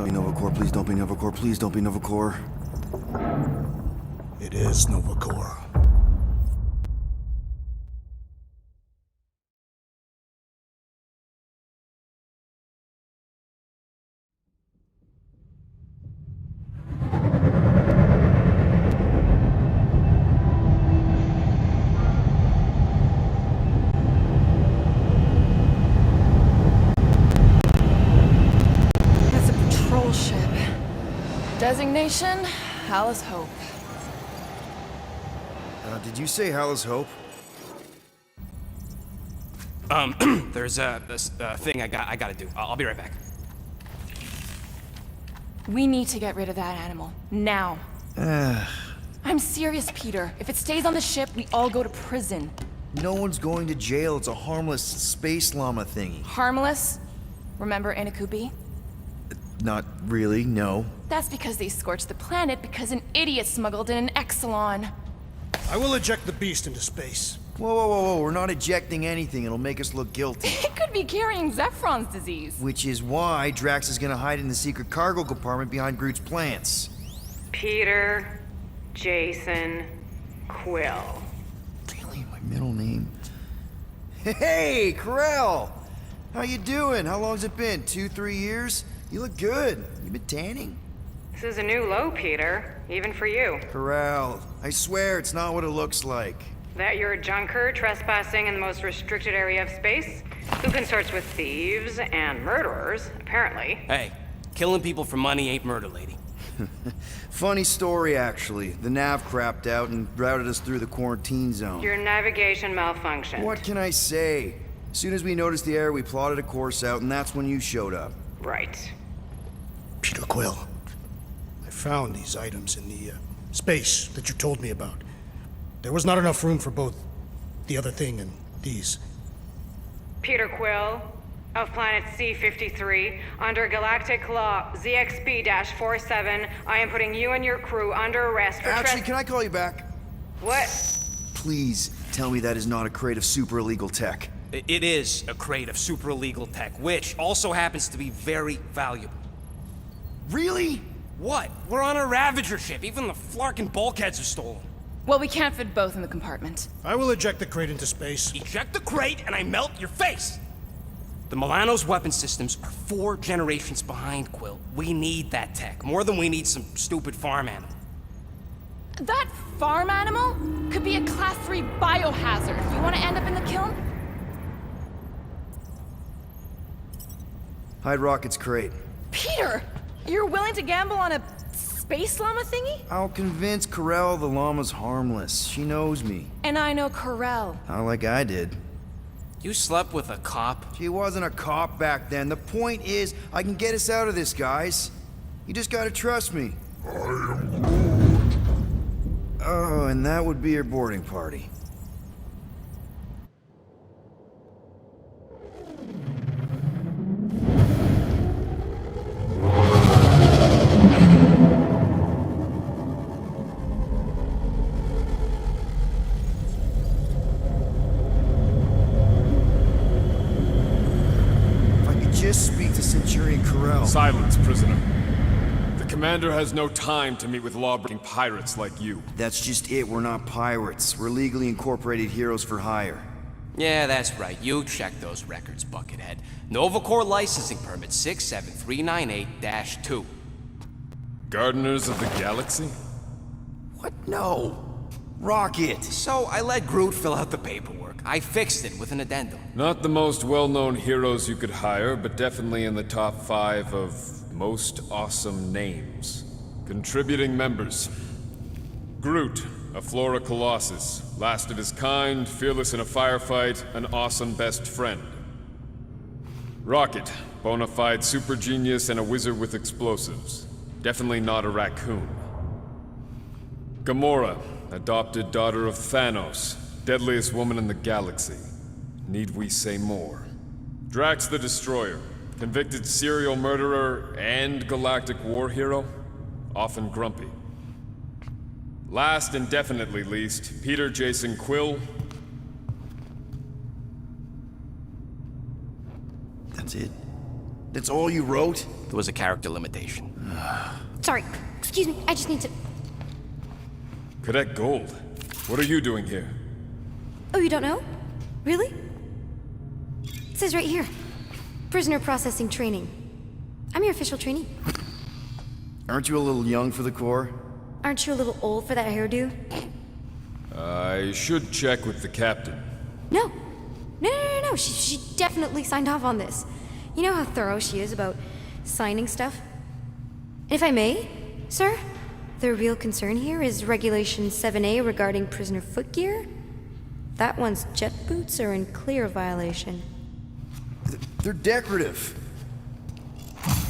Nova Corps, please don't be Nova Corps, please don't be Nova Corps. It is Nova Corps. Designation, Hal's Hope. Did you say Hal's Hope? There's this thing I gotta do. I'll be right back. We need to get rid of that animal, now. I'm serious, Peter. If it stays on the ship, we all go to prison. No one's going to jail. It's a harmless space llama thingy. Harmless? Remember Inakubi? Not really, no. That's because they scorched the planet because an idiot smuggled in an Exelon. I will eject the beast into space. Whoa, whoa, whoa, whoa. We're not ejecting anything. It'll make us look guilty. It could be carrying Zephron's disease. Which is why Drax is gonna hide in the secret cargo compartment behind Groot's plants. Peter Jason Quill. Really? My middle name? Hey, Corell! How you doing? How long's it been? 2-3 years? You look good. You been tanning? This is a new low, Peter. Even for you. Corral, I swear it's not what it looks like. That you're a junker trespassing in the most restricted area of space? Who consorts with thieves and murderers, apparently. Hey, killing people for money ain't murder, lady. Funny story, actually. The nav crapped out and routed us through the quarantine zone. Your navigation malfunctioned. What can I say? As soon as we noticed the error, we plotted a course out, and that's when you showed up. Right. Peter Quill. I found these items in the space that you told me about. There was not enough room for both the other thing and these. Peter Quill, of planet C-53, under Galactic Law ZXB-47, I am putting you and your crew under arrest for Actually, can I call you back? What? Please tell me that is not a crate of super illegal tech. It is a crate of super illegal tech, which also happens to be very valuable. Really? What? We're on a Ravager ship. Even the flarkin' bulkheads are stolen. Well, we can't fit both in the compartment. I will eject the crate into space. Eject the crate and I melt your face! The Milano's weapon systems are 4 generations behind, Quill. We need that tech, more than we need some stupid farm animal. That farm animal could be a Class 3 biohazard. You want to end up in the kiln? Hide Rocket's crate. Peter! You're willing to gamble on a space llama thingy? I'll convince Corell the llama's harmless. She knows me. And I know Corell. Not like I did. You slept with a cop? She wasn't a cop back then. The point is, I can get us out of this, guys. You just gotta trust me. I am Groot. Oh, and that would be your boarding party. Just speak to Centurion Corell. Silence, prisoner. The commander has no time to meet with law-breaking pirates like you. That's just it. We're not pirates. We're legally incorporated heroes for hire. Yeah, that's right. You check those records, Buckethead. Nova Corps licensing permit 67398-2. Gardeners of the Galaxy? What? No. Rocket. So I let Groot fill out the paperwork. I fixed it with an addendum. Not the most well-known heroes you could hire, but definitely in the top 5 of most awesome names. Contributing members. Groot, a Flora Colossus, last of his kind, fearless in a firefight, an awesome best friend. Rocket, bona fide super genius and a wizard with explosives. Definitely not a raccoon. Gamora, adopted daughter of Thanos, deadliest woman in the galaxy. Need we say more? Drax the Destroyer, convicted serial murderer and galactic war hero, often grumpy. Last and definitely least, Peter Jason Quill. That's it. That's all you wrote? There was a character limitation. Sorry, excuse me, I just need to... Cadet Gold, what are you doing here? Oh, you don't know? Really? It says right here. Prisoner processing training. I'm your official trainee. Aren't you a little young for the Corps? Aren't you a little old for that hairdo? I should check with the captain. No. No. She definitely signed off on this. You know how thorough she is about signing stuff? And if I may, sir, the real concern here is Regulation 7A regarding prisoner footgear. That one's jet boots are in clear violation. They're decorative.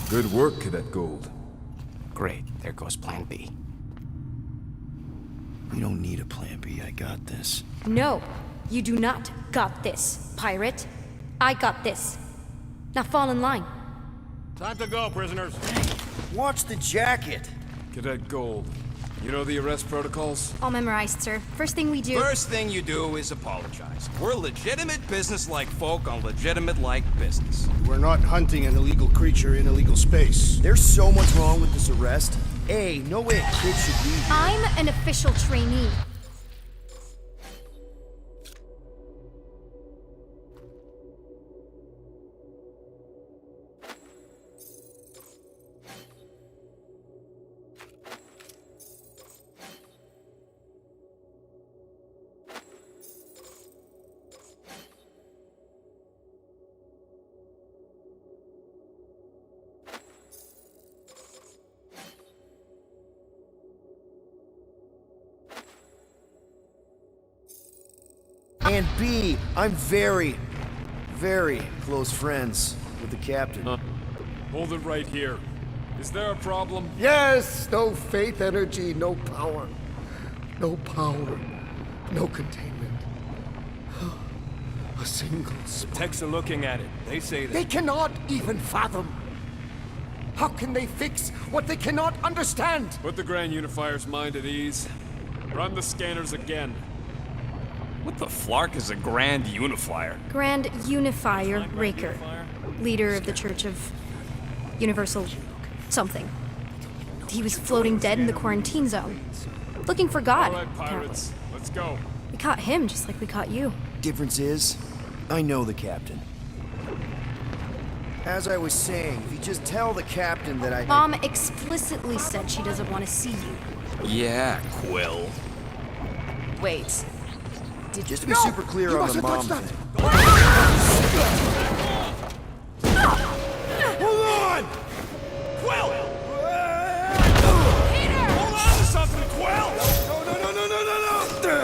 Good work, Cadet Gold. Great, there goes Plan B. We don't need a plan B, I got this. No, you do not got this, pirate. I got this. Now fall in line. Time to go, prisoners. Watch the jacket! Cadet Gold, you know the arrest protocols? All memorized, sir. First thing we do... First thing you do is apologize. We're legitimate business-like folk on legitimate-like business. We're not hunting an illegal creature in illegal space. There's so much wrong with this arrest. A, no way a kid should be here. I'm an official trainee. And B, I'm very, very close friends with the captain. Hold it right here. Is there a problem? Yes, no faith energy, no power. No power, no containment. A single spark. Techs are looking at it. They say that. They cannot even fathom. How can they fix what they cannot understand? Put the Grand Unifier's mind at ease. Run the scanners again. What the flark is a Grand Unifier? Grand Unifier Raker, leader of the Church of Universal something. He was floating dead in the quarantine zone, looking for God. All right, pirates, let's go. We caught him just like we caught you. Difference is, I know the captain. As I was saying, if you just tell the captain that I... Mom explicitly said she doesn't want to see you. Yeah, Quill. Wait. Just to be super clear on the mom thing. Hold on! Quill! Peter! Hold on to something, Quill! No!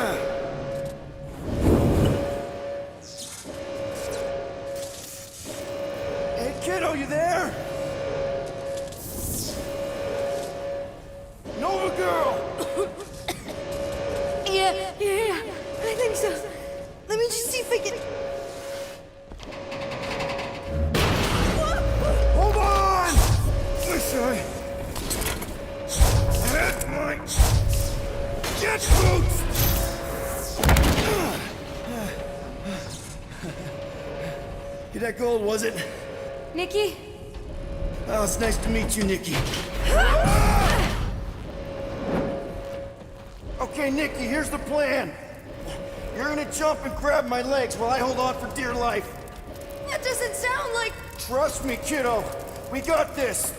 Hey, kiddo, you there? Nova girl! Yeah, I think so. Let me just see if I can... Hold on! Wish I had my jet boots! That Gold, was it? Nikki? Oh, it's nice to meet you, Nikki. Okay, Nikki, here's the plan. You're gonna jump and grab my legs while I hold on for dear life. That doesn't sound like... Trust me, kiddo. We got this.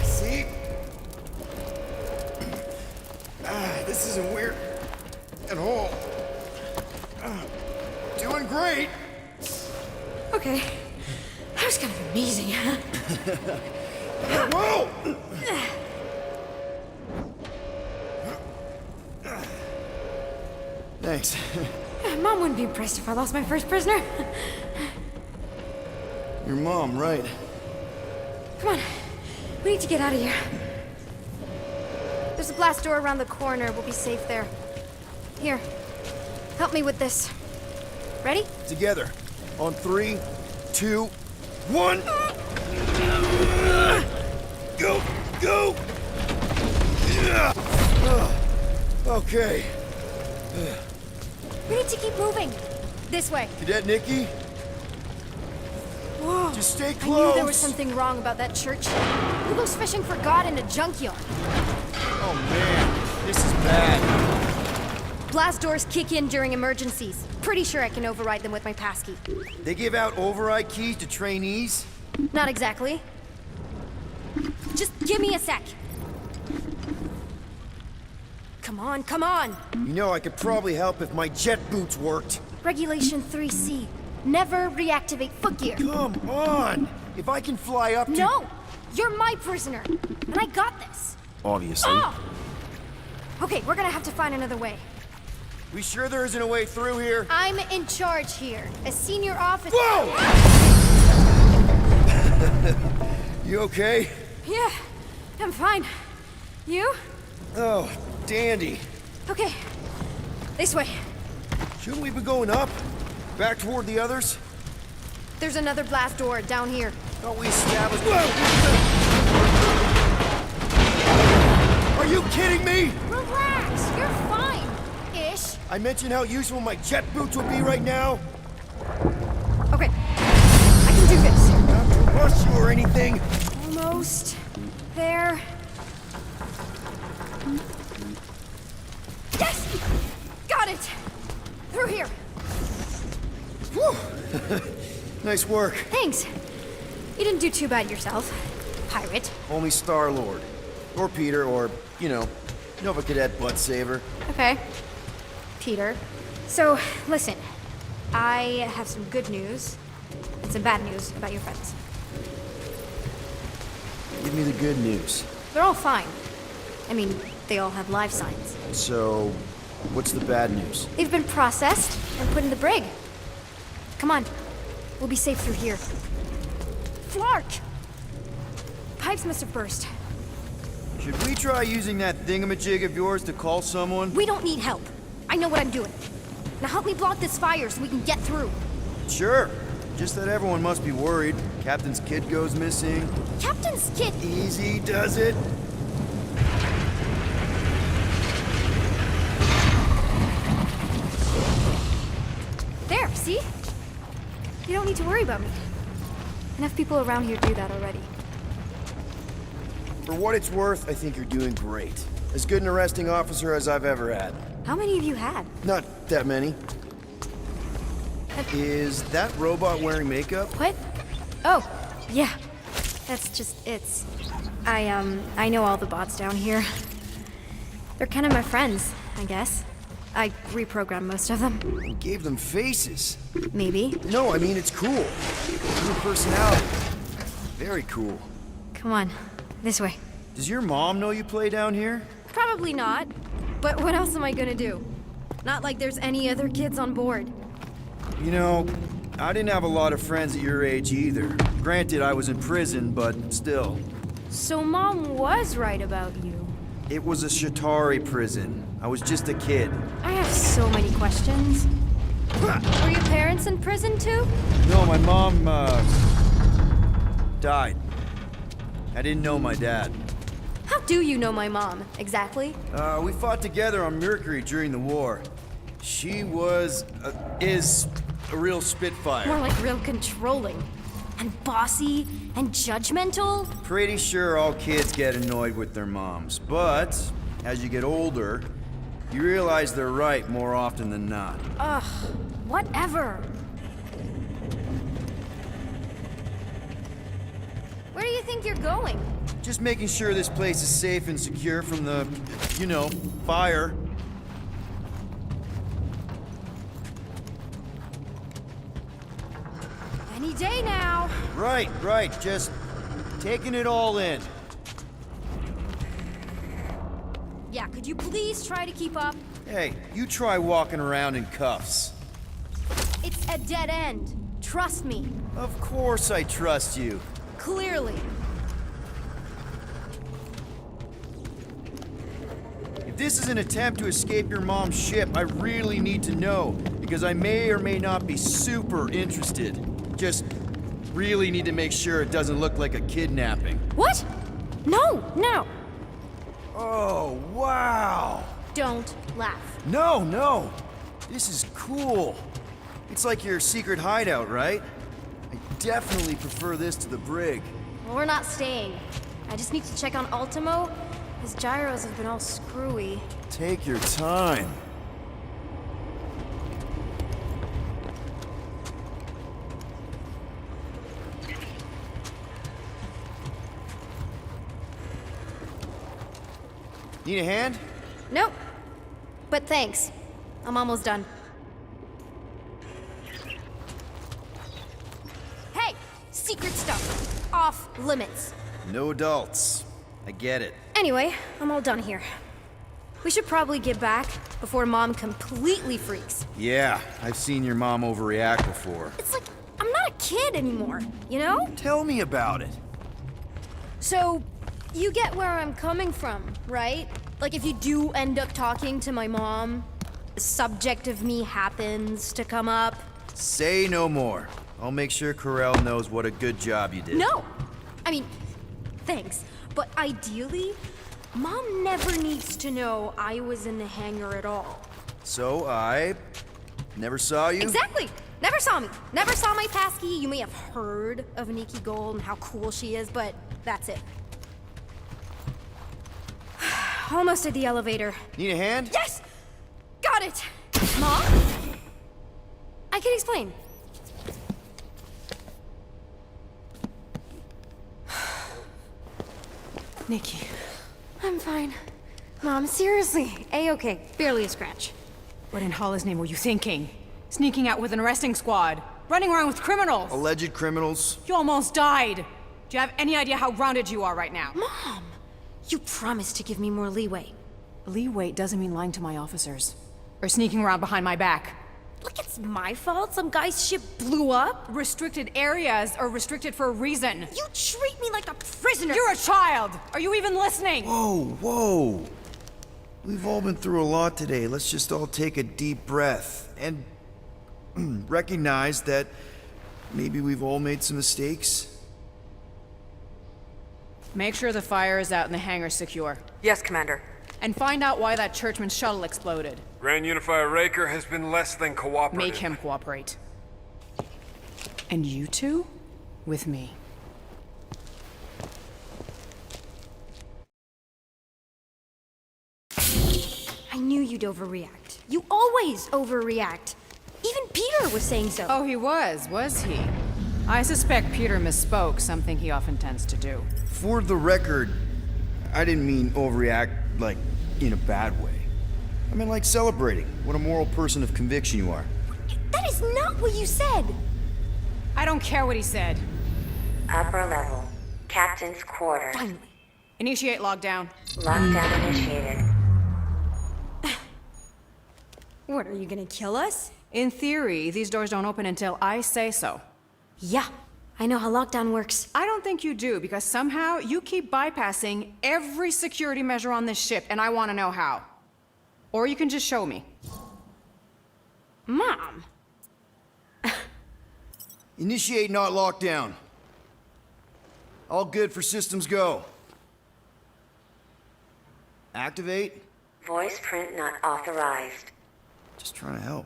See? This isn't weird at all. Doing great. Okay. That was kind of amazing, huh? Whoa! Thanks. Mom wouldn't be impressed if I lost my first prisoner. Your mom, right? Come on. We need to get out of here. There's a blast door around the corner. We'll be safe there. Here. Help me with this. Ready? Together. On 3, 2, 1. Go! Go! Okay. We need to keep moving. This way. Cadet Nikki? Whoa. Just stay I close. knew there was something wrong about that church. Who goes fishing for God in a junkyard? Oh man, this is bad. Blast doors kick in during emergencies. Pretty sure I can override them with my passkey. They give out override keys to trainees? Not exactly. Just give me a sec. Come on, come on! You know, I could probably help if my jet boots worked. Regulation 3C. Never reactivate footgear. Come on! If I can fly up to... No! You're my prisoner, and I got this. Obviously. Oh! Okay, we're gonna have to find another way. We sure there isn't a way through here? I'm in charge here. As senior officer... Whoa! You okay? Yeah, I'm fine. You? Oh, dandy. Okay. This way. Shouldn't we be going up? Back toward the others? There's another blast door down here. Thought we established... Are you kidding me? Relax, you're fine. Ish. I mentioned how useful my jet boots would be right now. Okay. I can do this. Not to rush you or anything. Almost. There. Yes! Got it! Through here. Whew. Nice work. Thanks. You didn't do too bad yourself, pirate. Only Star-Lord. Or Peter, or, you know, Nova Cadet Butt Saver. Okay. Peter. So, listen. I have some good news and some bad news about your friends. Give me the good news. They're all fine. I mean, they all have life signs. So, what's the bad news? They've been processed and put in the brig. Come on. We'll be safe through here. Flark! Pipes must have burst. Should we try using that thingamajig of yours to call someone? We don't need help. I know what I'm doing. Now help me block this fire so we can get through. Sure. Just that everyone must be worried. Captain's kid goes missing. Captain's kid! Easy does it. There, see? You don't need to worry about me. Enough people around here do that already. For what it's worth, I think you're doing great. As good an arresting officer as I've ever had. How many have you had? Not that many. Is that robot wearing makeup? What? Oh, yeah. That's just, it's... I know all the bots down here. They're kind of my friends, I guess. I reprogrammed most of them. You gave them faces. Maybe. No, I mean, it's cool. New personality. Very cool. Come on, this way. Does your mom know you play down here? Probably not. But what else am I gonna do? Not like there's any other kids on board. You know, I didn't have a lot of friends at your age either. Granted, I was in prison, but still. So Mom was right about you. It was a Shatari prison. I was just a kid. I have so many questions. Were your parents in prison too? No, my mom, died. I didn't know my dad. How do you know my mom, exactly? We fought together on Mercury during the war. She was, is a real spitfire. More like real controlling. And bossy and judgmental. Pretty sure all kids get annoyed with their moms, but as you get older, you realize they're right more often than not. Ugh, whatever. Where do you think you're going? Just making sure this place is safe and secure from the, you know, fire. Any day now. Right, just taking it all in. Yeah, could you please try to keep up? Hey, you try walking around in cuffs. It's a dead end. Trust me. Of course I trust you. Clearly. If this is an attempt to escape your mom's ship, I really need to know, because I may or may not be super interested. Just really need to make sure it doesn't look like a kidnapping. What? No. Oh, wow. Don't laugh. No. This is cool. It's like your secret hideout, right? I definitely prefer this to the brig. Well, we're not staying. I just need to check on Ultimo. His gyros have been all screwy. Take your time. Need a hand? Nope. But thanks. I'm almost done. Hey! Secret stuff. Off limits. No adults. I get it. Anyway, I'm all done here. We should probably get back before Mom completely freaks. Yeah, I've seen your mom overreact before. It's like, I'm not a kid anymore, you know? Tell me about it. So, you get where I'm coming from, right? Like if you do end up talking to my mom, the subject of me happens to come up. Say no more. I'll make sure Corell knows what a good job you did. No! I mean, thanks. But ideally, Mom never needs to know I was in the hangar at all. So I never saw you? Exactly! Never saw me. Never saw my passkey. You may have heard of Nikki Gold and how cool she is, but that's it. Almost at the elevator. Need a hand? Yes! Got it! Mom? I can explain. Nikki. I'm fine. Mom, seriously. A-okay. Barely a scratch. What in Hollis' name were you thinking? Sneaking out with an arresting squad? Running around with criminals? Alleged criminals? You almost died! Do you have any idea how grounded you are right now? Mom! You promised to give me more leeway. Leeway doesn't mean lying to my officers. Or sneaking around behind my back. Like it's my fault some guy's ship blew up? Restricted areas are restricted for a reason. You treat me like a prisoner! You're a child! Are you even listening? Whoa, whoa. We've all been through a lot today. Let's just all take a deep breath and recognize that maybe we've all made some mistakes. Make sure the fire is out and the hangar's secure. Yes, Commander. And find out why that churchman's shuttle exploded. Grand Unifier Raker has been less than cooperative. Make him cooperate. And you two? With me. I knew you'd overreact. You always overreact. Even Peter was saying so. Oh, he was he? I suspect Peter misspoke, something he often tends to do. For the record, I didn't mean overreact, like, in a bad way. I mean, like celebrating what a moral person of conviction you are. That is not what you said! I don't care what he said. Upper level. Captain's quarters. Finally. Initiate lockdown. Lockdown initiated. What, are you gonna kill us? In theory, these doors don't open until I say so. Yeah, I know how lockdown works. I don't think you do, because somehow you keep bypassing every security measure on this ship, and I want to know how. Or you can just show me. Mom! Initiate not lockdown. All good for systems go. Activate. Voice print not authorized. Just trying to help.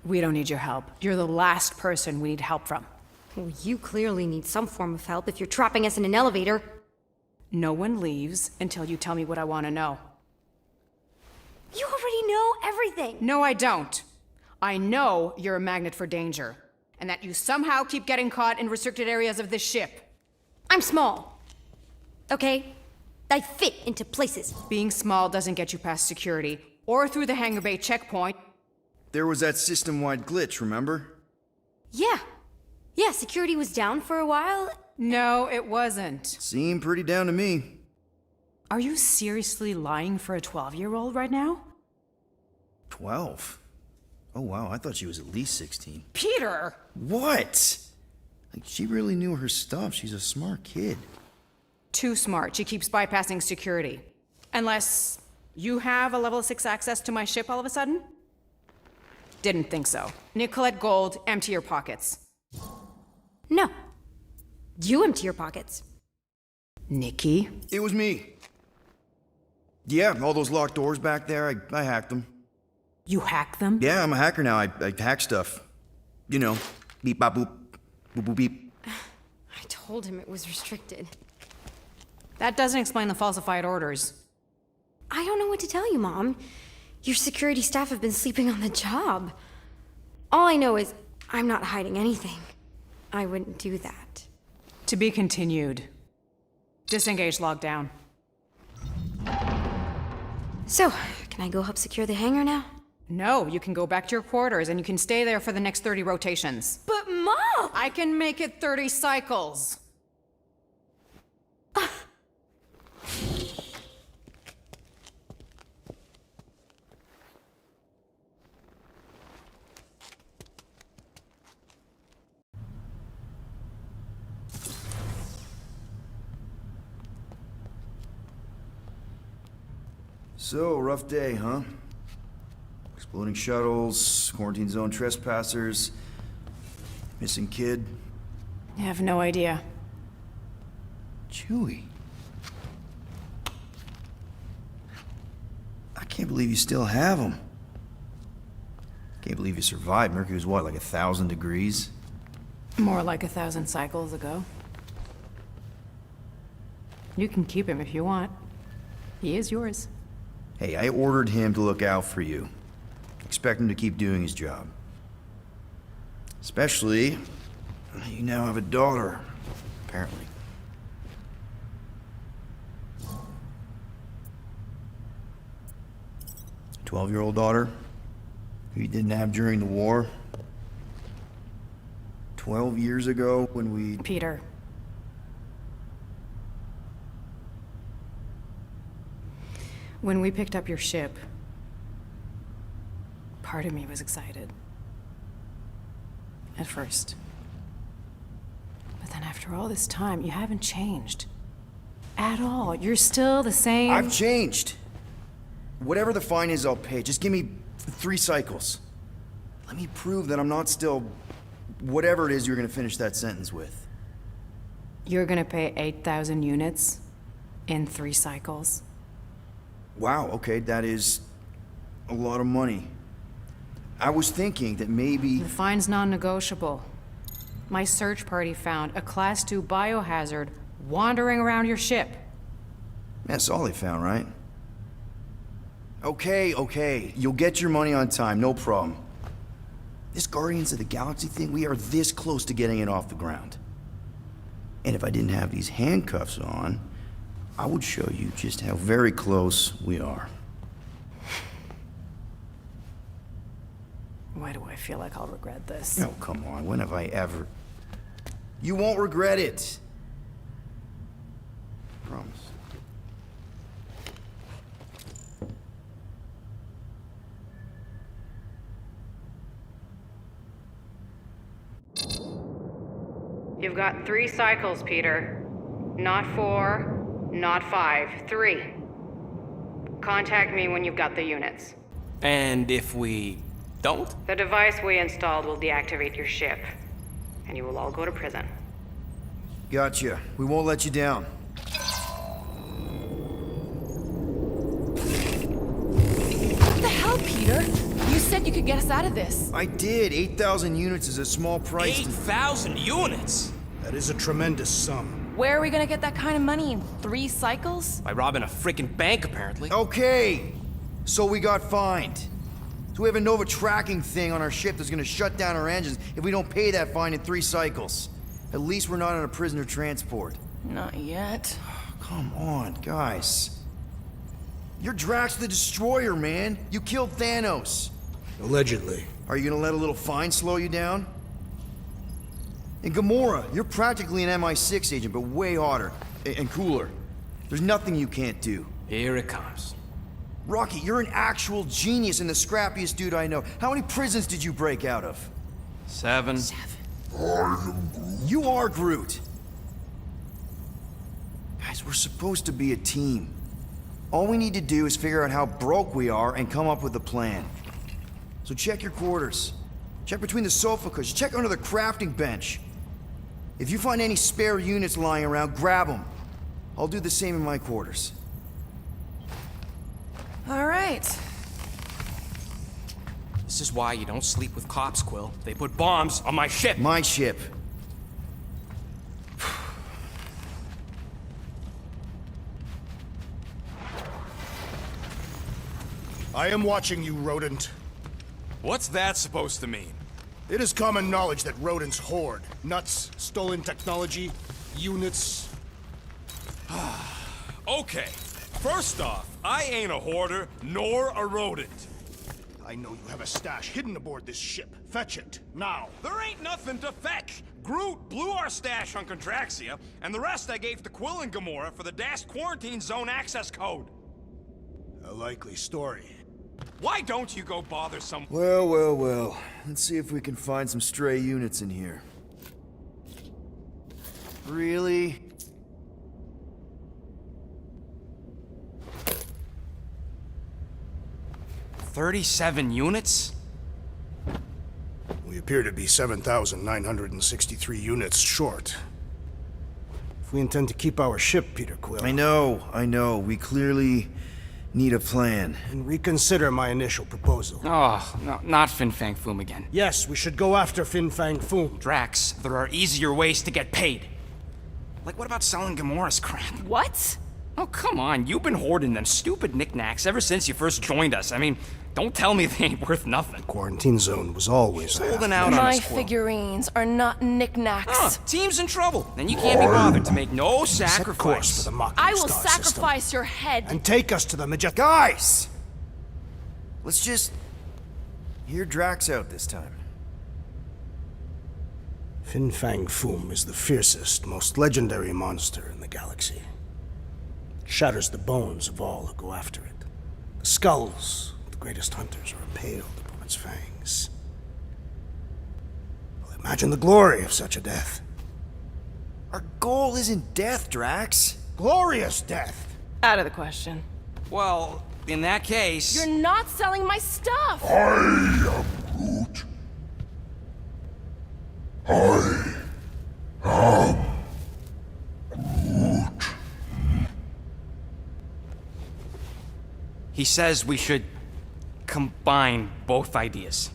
We don't need your help. You're the last person we need help from. Well, you clearly need some form of help if you're trapping us in an elevator. No one leaves until you tell me what I want to know. You already know everything! No, I don't. I know you're a magnet for danger, and that you somehow keep getting caught in restricted areas of this ship. I'm small. Okay? I fit into places. Being small doesn't get you past security, or through the hangar bay checkpoint. There was that system-wide glitch, remember? Yeah. Yeah, security was down for a while. No, it wasn't. Seemed pretty down to me. Are you seriously lying for a 12-year-old right now? 12? Oh wow, I thought she was at least 16. Peter! What? Like, she really knew her stuff. She's a smart kid. Too smart. She keeps bypassing security. Unless you have a level 6 access to my ship all of a sudden? Didn't think so. Nicolette Gold, empty your pockets. No. You empty your pockets. Nikki? It was me. Yeah, all those locked doors back there, I hacked them. You hack them? Yeah, I'm a hacker now. I hack stuff. You know, beep bop boop, boop boop beep. I told him it was restricted. That doesn't explain the falsified orders. I don't know what to tell you, Mom. Your security staff have been sleeping on the job. All I know is I'm not hiding anything. I wouldn't do that. To be continued. Disengage lockdown. So, can I go help secure the hangar now? No, you can go back to your quarters and you can stay there for the next 30 rotations. But Mom! I can make it 30 cycles. So, rough day, huh? Exploding shuttles, quarantine zone trespassers, missing kid. I have no idea. Chewie. I can't believe you still have him. Can't believe you survived. Mercury was what, like 1,000 degrees? More like 1,000 cycles ago. You can keep him if you want. He is yours. Hey, I ordered him to look out for you. Expect him to keep doing his job. Especially, you now have a daughter, apparently. A 12-year-old daughter who you didn't have during the war. 12 years ago when we... Peter. When we picked up your ship, part of me was excited. At first. But then after all this time, you haven't changed. At all. You're still the same... I've changed. Whatever the fine is, I'll pay. Just give me 3 cycles. Let me prove that I'm not still... whatever it is you're gonna finish that sentence with. You're gonna pay 8,000 units in 3 cycles? Wow, okay, that is a lot of money. I was thinking that maybe... The fine's non-negotiable. My search party found a Class 2 biohazard wandering around your ship. That's all they found, right? Okay, you'll get your money on time, no problem. This Guardians of the Galaxy thing, we are this close to getting it off the ground. And if I didn't have these handcuffs on, I would show you just how very close we are. Why do I feel like I'll regret this? Oh, come on, when have I ever... You won't regret it. Promise. You've got 3 cycles, Peter. Not 4, not 5, 3. Contact me when you've got the units. And if we don't? The device we installed will deactivate your ship, and you will all go to prison. Gotcha. We won't let you down. What the hell, Peter? You said you could get us out of this. I did. 8,000 units is a small price. 8,000 units? That is a tremendous sum. Where are we gonna get that kind of money in 3 cycles? By robbing a freaking bank, apparently. Okay, so we got fined. So we have a Nova tracking thing on our ship that's gonna shut down our engines if we don't pay that fine in 3 cycles. At least we're not on a prisoner transport. Not yet. Come on, guys. You're Drax the Destroyer, man. You killed Thanos. Allegedly. Are you gonna let a little fine slow you down? And Gamora, you're practically an MI6 agent, but way hotter and cooler. There's nothing you can't do. Here it comes. Rocky, you're an actual genius and the scrappiest dude I know. How many prisons did you break out of? 7. You are Groot. Guys, we're supposed to be a team. All we need to do is figure out how broke we are and come up with a plan. So check your quarters. Check between the sofa cushions. Check under the crafting bench. If you find any spare units lying around, grab them. I'll do the same in my quarters. All right. This is why you don't sleep with cops, Quill. They put bombs on my ship. My ship. I am watching you, rodent. What's that supposed to mean? It is common knowledge that rodents hoard nuts, stolen technology, units. Okay, first off, I ain't a hoarder nor a rodent. I know you have a stash hidden aboard this ship. Fetch it, now. There ain't nothing to fetch. Groot blew our stash on Contraxia, and the rest I gave to Quill and Gamora for the dashed quarantine zone access code. A likely story. Why don't you go bother some— Well, well, well. Let's see if we can find some stray units in here. Really? $37 units? We appear to be 7,963 units short. If we intend to keep our ship, Peter Quill, I know. We clearly need a plan. and reconsider my initial proposal. Oh, no, not Fin Fang Foom again. Yes, we should go after Fin Fang Foom. Drax, there are easier ways to get paid. Like, what about selling Gamora's crap? What? Oh, come on. You've been hoarding them stupid knickknacks ever since you first joined us. I mean, don't tell me they ain't worth nothing. Quarantine zone was always Holding out on My us, Quill. figurines are not knickknacks. Team's in trouble, and you can't be bothered to make no Set course for sacrifice. the mocking I will star system, sacrifice your head. and take us to the majestic. Guys! Let's just hear Drax out this time. Fin Fang Foom is the fiercest, most legendary monster in the galaxy. It shatters the bones of all who go after it. The skulls of the greatest hunters are impaled upon its fangs. Well, imagine the glory of such a death. Our goal isn't death, Drax. Glorious death! Out of the question. Well, in that case... You're not selling my stuff! He says we should combine both ideas.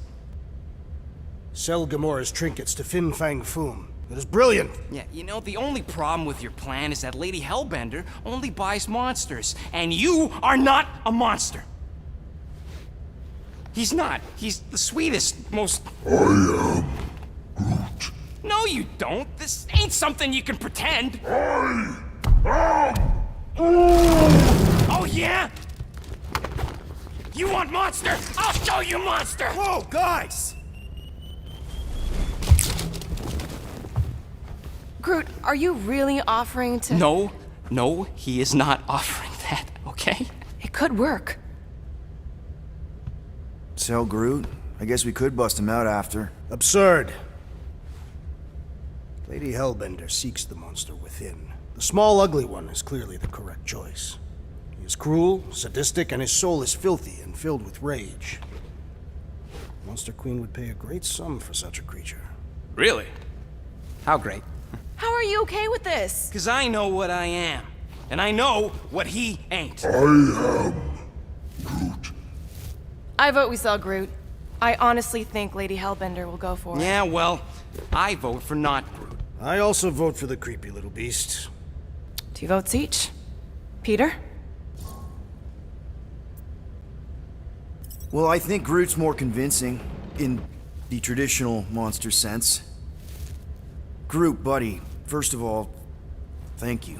Sell Gamora's trinkets to Fin Fang Foom. It is brilliant! Yeah, you know, the only problem with your plan is that Lady Hellbender only buys monsters, and you are not a monster. He's not. He's the sweetest, most... I am Groot. No, you don't. This ain't something you can pretend. Oh, yeah? You want monster? I'll show you monster! Whoa, guys! Groot, are you really offering to— No, he is not offering that, okay? It could work. Sell Groot? I guess we could bust him out after. Absurd. Lady Hellbender seeks the monster within. The small, ugly one is clearly the correct choice. He is cruel, sadistic, and his soul is filthy and filled with rage. Monster Queen would pay a great sum for such a creature. Really? How great? How are you okay with this? Because I know what I am. And I know what he ain't. I vote we sell Groot. I honestly think Lady Hellbender will go for it. Yeah, well, I vote for not Groot. I also vote for the creepy little beast. 2 votes each. Peter? Well, I think Groot's more convincing, in the traditional monster sense. Groot, buddy, first of all, thank you.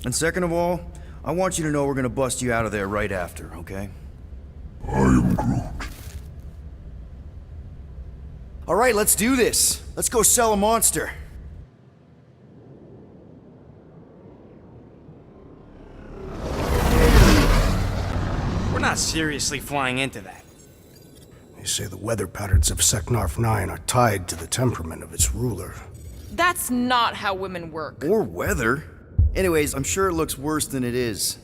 And second of all, I want you to know we're gonna bust you out of there right after, okay? I am Groot. All right, let's do this. Let's go sell a monster. We're not seriously flying into that. They say the weather patterns of Seknarf 9 are tied to the temperament of its ruler. That's not how women work. Or weather. Anyways, I'm sure it looks worse than it is.